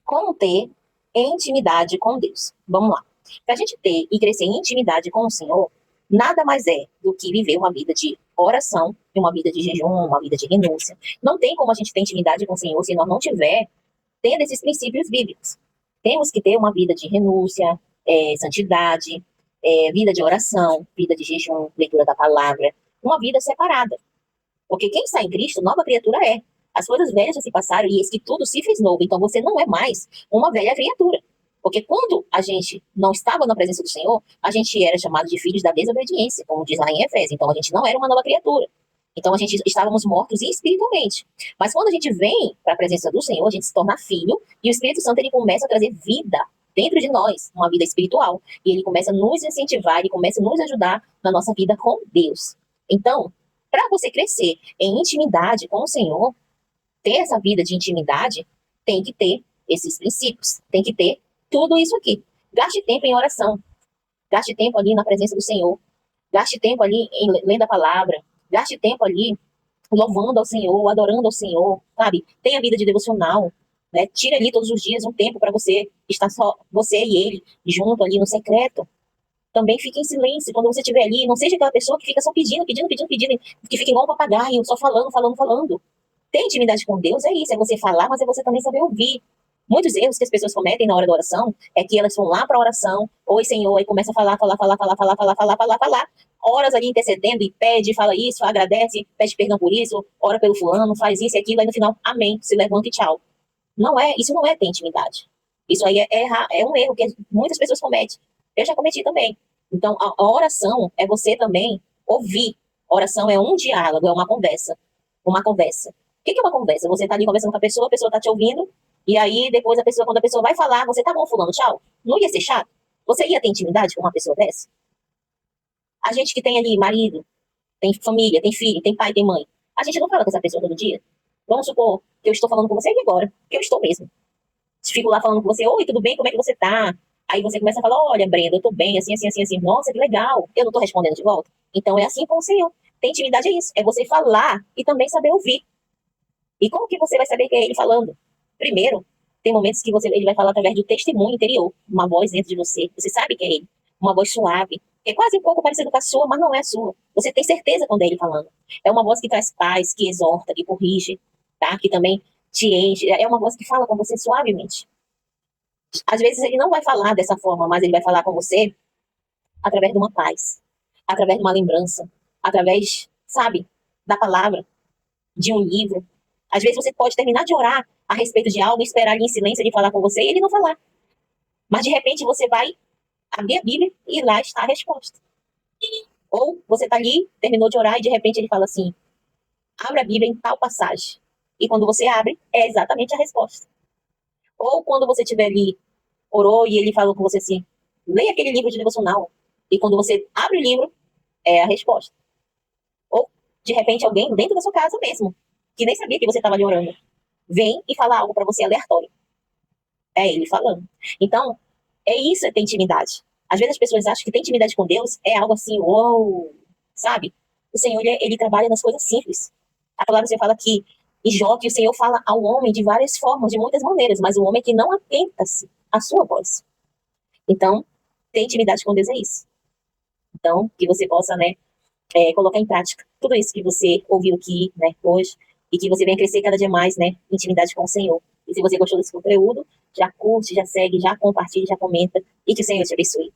Como ter intimidade com Deus? Vamos lá. Para a gente ter e crescer em intimidade com o Senhor, nada mais é do que viver uma vida de oração, uma vida de jejum, uma vida de renúncia. Não tem como a gente ter intimidade com o Senhor se nós não tiver tendo esses princípios bíblicos. Temos que ter uma vida de renúncia, santidade, vida de oração, vida de jejum, leitura da palavra, uma vida separada. Porque quem está em Cristo, nova criatura é. As coisas velhas já se passaram e eis que tudo se fez novo. Então você não é mais uma velha criatura. Porque quando a gente não estava na presença do Senhor, a gente era chamado de filhos da desobediência, como diz lá em Efésios. Então a gente não era uma nova criatura. Então a gente estávamos mortos espiritualmente. Mas quando a gente vem para a presença do Senhor, a gente se torna filho e o Espírito Santo ele começa a trazer vida dentro de nós, uma vida espiritual. E ele começa a nos incentivar, ele começa a nos ajudar na nossa vida com Deus. Então, para você crescer em intimidade com o Senhor, ter essa vida de intimidade, tem que ter esses princípios, tem que ter tudo isso aqui. Gaste tempo em oração, gaste tempo ali na presença do Senhor, gaste tempo ali em lendo a palavra, gaste tempo ali louvando ao Senhor, adorando ao Senhor, sabe? Tenha vida de devocional, né? Tire ali todos os dias um tempo para você estar só, você e ele, junto ali no secreto. Também fique em silêncio quando você estiver ali. Não seja aquela pessoa que fica só pedindo, que fica igual um papagaio, só falando. Ter intimidade com Deus é isso, é você falar, mas é você também saber ouvir. Muitos erros que as pessoas cometem na hora da oração é que elas vão lá para a oração, oi Senhor, e começa a falar, horas ali intercedendo e pede, fala isso, agradece, pede perdão por isso, ora pelo fulano, faz isso e aquilo, aí no final, amém, se levanta e tchau. Não é, isso não é ter intimidade. Isso aí é um erro que muitas pessoas cometem. Eu já cometi também. Então, a oração é você também ouvir. Oração é um diálogo, é uma conversa. Uma conversa. O que é uma conversa? Você está ali conversando com a pessoa está te ouvindo, e aí depois quando a pessoa vai falar, você tá bom, fulano, tchau. Não ia ser chato? Você ia ter intimidade com uma pessoa dessa? A gente que tem ali marido, tem família, tem filho, tem pai, tem mãe. A gente não fala com essa pessoa todo dia? Vamos supor que eu estou falando com você aqui agora, que eu estou mesmo. Fico lá falando com você, oi, tudo bem? Como é que você tá? Aí você começa a falar, olha, Brenda, eu tô bem, assim. Nossa, que legal. Eu não tô respondendo de volta. Então é assim com o Senhor. Ter intimidade é isso, é você falar e também saber ouvir. E como que você vai saber que é ele falando? Primeiro, tem momentos que ele vai falar através do testemunho interior, uma voz dentro de você. Você sabe que é ele. Uma voz suave, que é quase um pouco parecida com a sua, mas não é a sua. Você tem certeza quando é ele falando. É uma voz que traz paz, que exorta, que corrige, tá? Que também te enche. É uma voz que fala com você suavemente. Às vezes ele não vai falar dessa forma, mas ele vai falar com você através de uma paz, através de uma lembrança, através, sabe, da palavra, de um livro. Às vezes você pode terminar de orar a respeito de algo, esperar ali em silêncio ele falar com você e ele não falar. Mas de repente você vai abrir a Bíblia e lá está a resposta. Ou você está ali, terminou de orar e de repente ele fala assim, abre a Bíblia em tal passagem. E quando você abre, é exatamente a resposta. Ou quando você estiver ali, orou e ele falou com você assim, leia aquele livro de devocional. E quando você abre o livro, é a resposta. Ou, de repente, alguém dentro da sua casa mesmo, que nem sabia que você estava ali orando, vem e fala algo para você aleatório. É ele falando. Então, é isso, é ter intimidade. Às vezes as pessoas acham que ter intimidade com Deus é algo assim, uou, sabe? O Senhor, ele trabalha nas coisas simples. A palavra você fala que em Jó, que o Senhor fala ao homem de várias formas, de muitas maneiras, mas o homem que não atenta-se à sua voz. Então, ter intimidade com Deus é isso. Então, que você possa, né, colocar em prática tudo isso que você ouviu aqui, né, hoje, e que você venha crescer cada dia mais, né, intimidade com o Senhor. E se você gostou desse conteúdo, já curte, já segue, já compartilha, já comenta, e que o Senhor te abençoe.